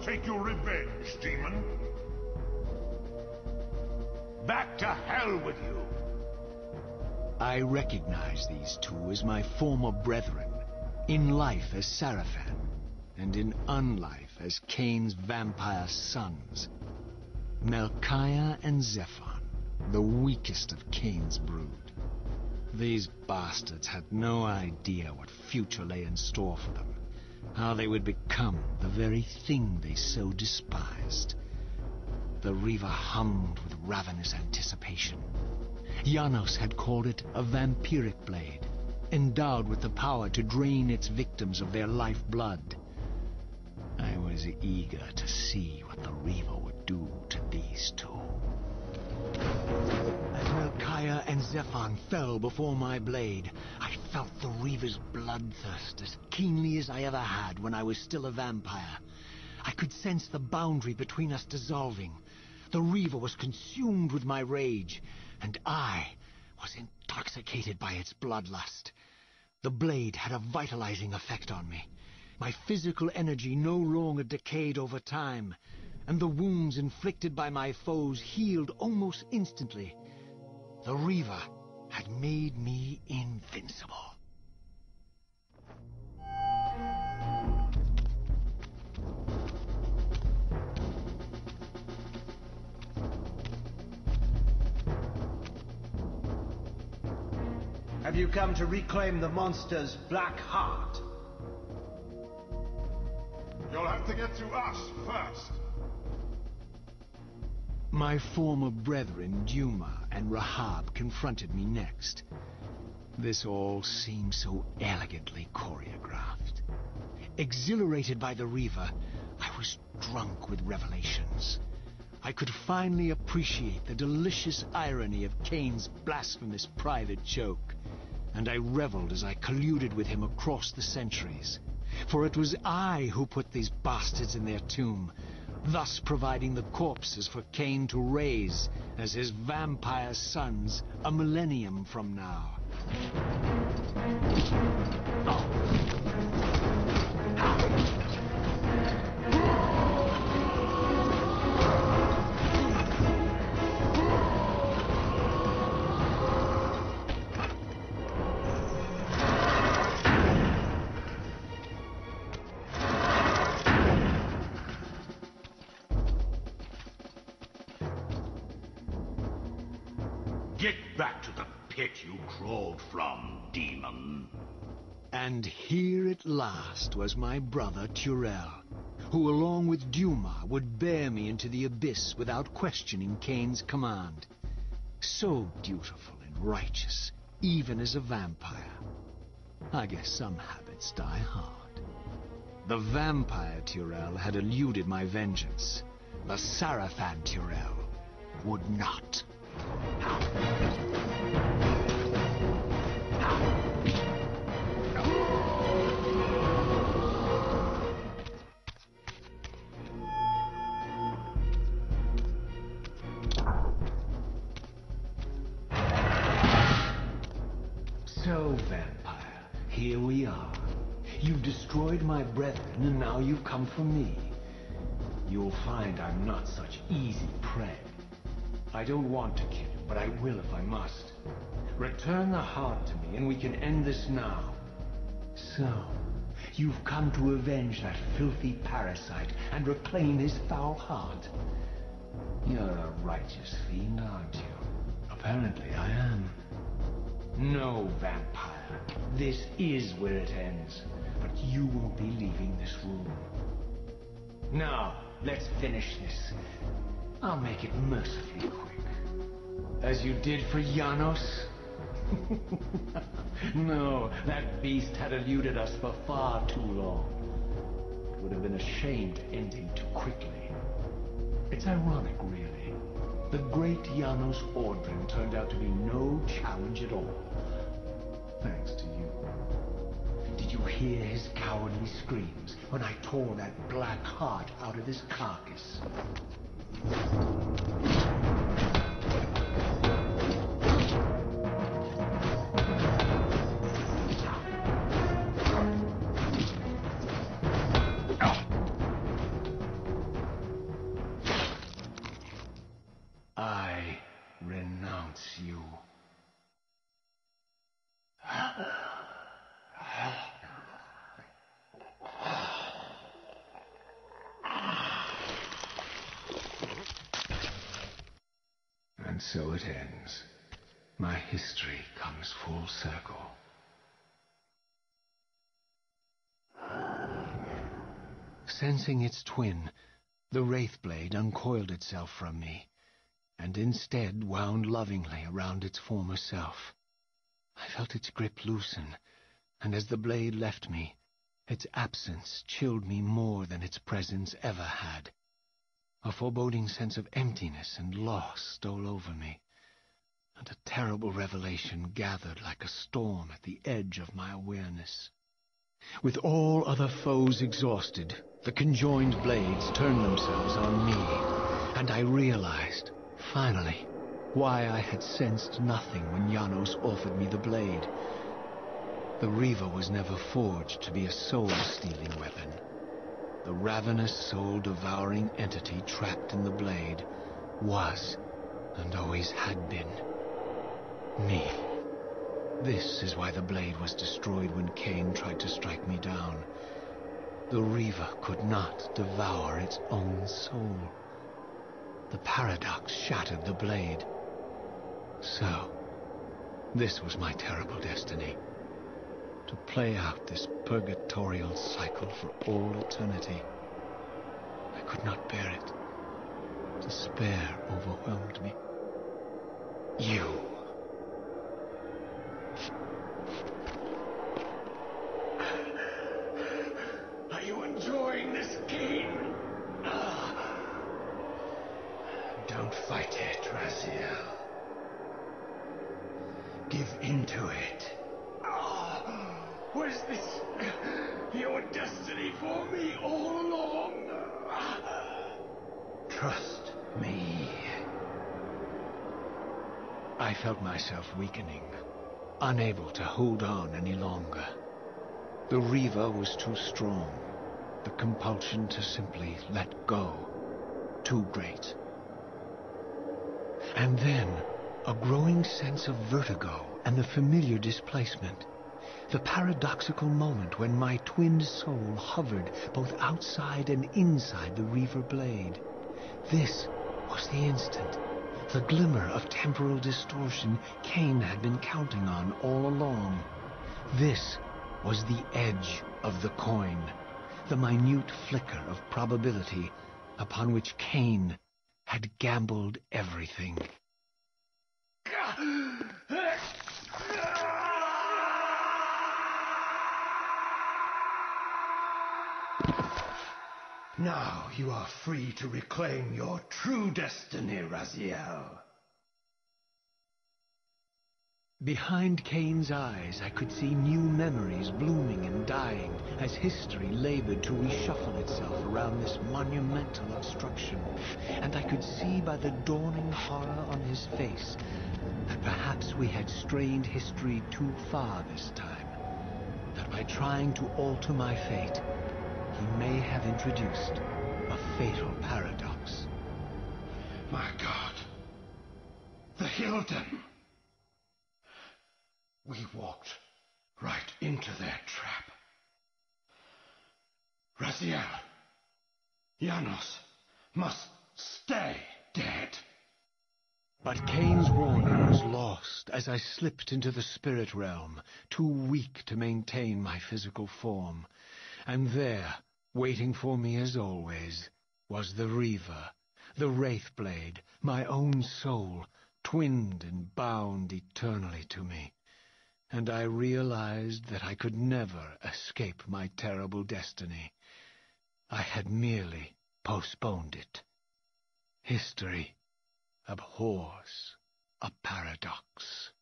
take your revenge, demon. Back to hell with you. I recognize these two as my former brethren, in life as Sarafan, and in unlife as Kain's vampire sons, Melchiah and Zephon, the weakest of Kain's brood. These bastards had no idea what future lay in store for them, how they would become the very thing they so despised. The Reaver hummed with ravenous anticipation. Janos had called it a vampiric blade, endowed with the power to drain its victims of their lifeblood. I was eager to see what the Reaver would do to these two. As Melchiah and Zephon fell before my blade, I felt the Reaver's bloodthirst as keenly as I ever had when I was still a vampire. I could sense the boundary between us dissolving. The Reaver was consumed with my rage, and I was intoxicated by its bloodlust. The blade had a vitalizing effect on me. My physical energy no longer decayed over time, and the wounds inflicted by my foes healed almost instantly. The Reaver had made me invincible. Have you come to reclaim the monster's black heart? You'll have to get to us first. My former brethren, Duma and Rahab, confronted me next. This all seemed so elegantly choreographed. Exhilarated by the Reaver, I was drunk with revelations. I could finally appreciate the delicious irony of Kain's blasphemous private joke, and I reveled as I colluded with him across the centuries. For it was I who put these bastards in their tomb, thus providing the corpses for Kain to raise as his vampire sons a millennium from now. Get back to the pit you crawled from, demon. And here at last was my brother Turel, who along with Duma would bear me into the abyss without questioning Kain's command. So dutiful and righteous, even as a vampire. I guess some habits die hard. The vampire Turel had eluded my vengeance. The Sarafan Turel would not. So, vampire, here we are. You've destroyed my brethren, and now you've come for me. You'll find I'm not such easy prey. I don't want to kill you, but I will if I must. Return the heart to me, and we can end this now. So, you've come to avenge that filthy parasite and reclaim his foul heart. You're a righteous fiend, aren't you? Apparently I am. No, vampire. This is where it ends. But you won't be leaving this room. Now, let's finish this. I'll make it mercifully quick. As you did for Janos? No, that beast had eluded us for far too long. It would have been a shame to end him too quickly. It's ironic, really. The great Janos Ordrin turned out to be no challenge at all. Thanks to you. Did you hear his cowardly screams when I tore that black heart out of his carcass? So it ends. My history comes full circle. Sensing its twin, the Wraithblade uncoiled itself from me, and instead wound lovingly around its former self. I felt its grip loosen, and as the blade left me, its absence chilled me more than its presence ever had. A foreboding sense of emptiness and loss stole over me, and a terrible revelation gathered like a storm at the edge of my awareness. With all other foes exhausted, the conjoined blades turned themselves on me, and I realized, finally, why I had sensed nothing when Janos offered me the blade. The Reaver was never forged to be a soul-stealing weapon. The ravenous, soul-devouring entity trapped in the blade was, and always had been, me. This is why the blade was destroyed when Kain tried to strike me down. The Reaver could not devour its own soul. The paradox shattered the blade. So, this was my terrible destiny. To play out this purgatorial cycle for all eternity. I could not bear it. Despair overwhelmed me. You. Are you enjoying this game? Don't fight it, Raziel. Give into it. Was this your destiny for me all along? Trust me. I felt myself weakening, unable to hold on any longer. The Reaver was too strong. The compulsion to simply let go, too great. And then, a growing sense of vertigo and the familiar displacement. The paradoxical moment when my twinned soul hovered both outside and inside the Reaver blade. This was the instant, the glimmer of temporal distortion Kain had been counting on all along. This was the edge of the coin, the minute flicker of probability upon which Kain had gambled everything. Now you are free to reclaim your true destiny, Raziel. Behind Kain's eyes, I could see new memories blooming and dying as history labored to reshuffle itself around this monumental obstruction. And I could see by the dawning horror on his face that perhaps we had strained history too far this time. That by trying to alter my fate, he may have introduced a fatal paradox. My God! The Hilden! We walked right into their trap. Raziel, Janos must stay dead. But Kain's warning was lost as I slipped into the spirit realm, too weak to maintain my physical form. And there, waiting for me as always, was the Reaver, the Wraithblade, my own soul, twinned and bound eternally to me. And I realized that I could never escape my terrible destiny. I had merely postponed it. History abhors a paradox.